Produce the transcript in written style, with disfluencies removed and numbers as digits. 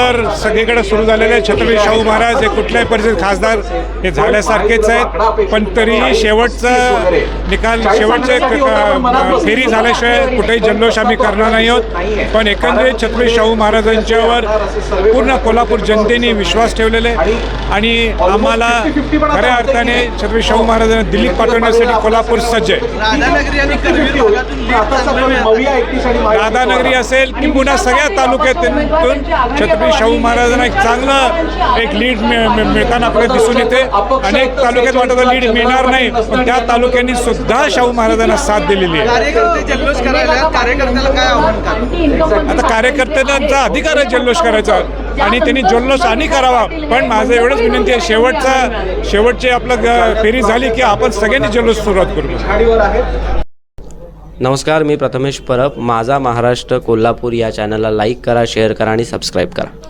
तर सगळीकडे सुरू झालेले आहे. छत्रपती शाहू महाराज हे कुठल्याही परिस्थितीत खासदार हे झाल्यासारखेच आहेत, पण तरीही शेवटचा निकाल शेवटचे फेरी झाल्याशिवाय कुठेही जल्लोष आम्ही करणार नाही आहोत. पण एकंदरीत छत्रपती शाहू महाराजांच्यावर पूर्ण कोल्हापूर जनतेने विश्वास ठेवलेला आहे आणि आम्हाला खऱ्या अर्थाने छत्रपती शाहू महाराजांना दिल्लीत पाठवण्यासाठी कोल्हापूर सज्ज आहे. राधानगरी असेल किंबहुना सगळ्या तालुक्यातून छत्रपती शाहू महाराजांना एक चांगलं एक लीड मिळताना आपल्याला दिसून येते. अनेक तालुक्यात वाटत लीड मिळणार नाही, पण त्या तालुक्यांनी सुद्धा शाहू महाराजांना साथ दिलेली आहे. आता कार्यकर्त्यांचा अधिकार आहे जल्लोष करायचा आणि त्यांनी जल्लोष आणि करावा, पण माझं एवढंच विनंती आहे शेवटचे आपलं फेरी झाली की आपण सगळ्यांनी जल्लोष सुरुवात करू. नमस्कार, मी प्रथमेश परब. माझा महाराष्ट्र कोल्हापूर या चॅनलला लाईक करा, शेअर करा आणि सबस्क्राईब करा.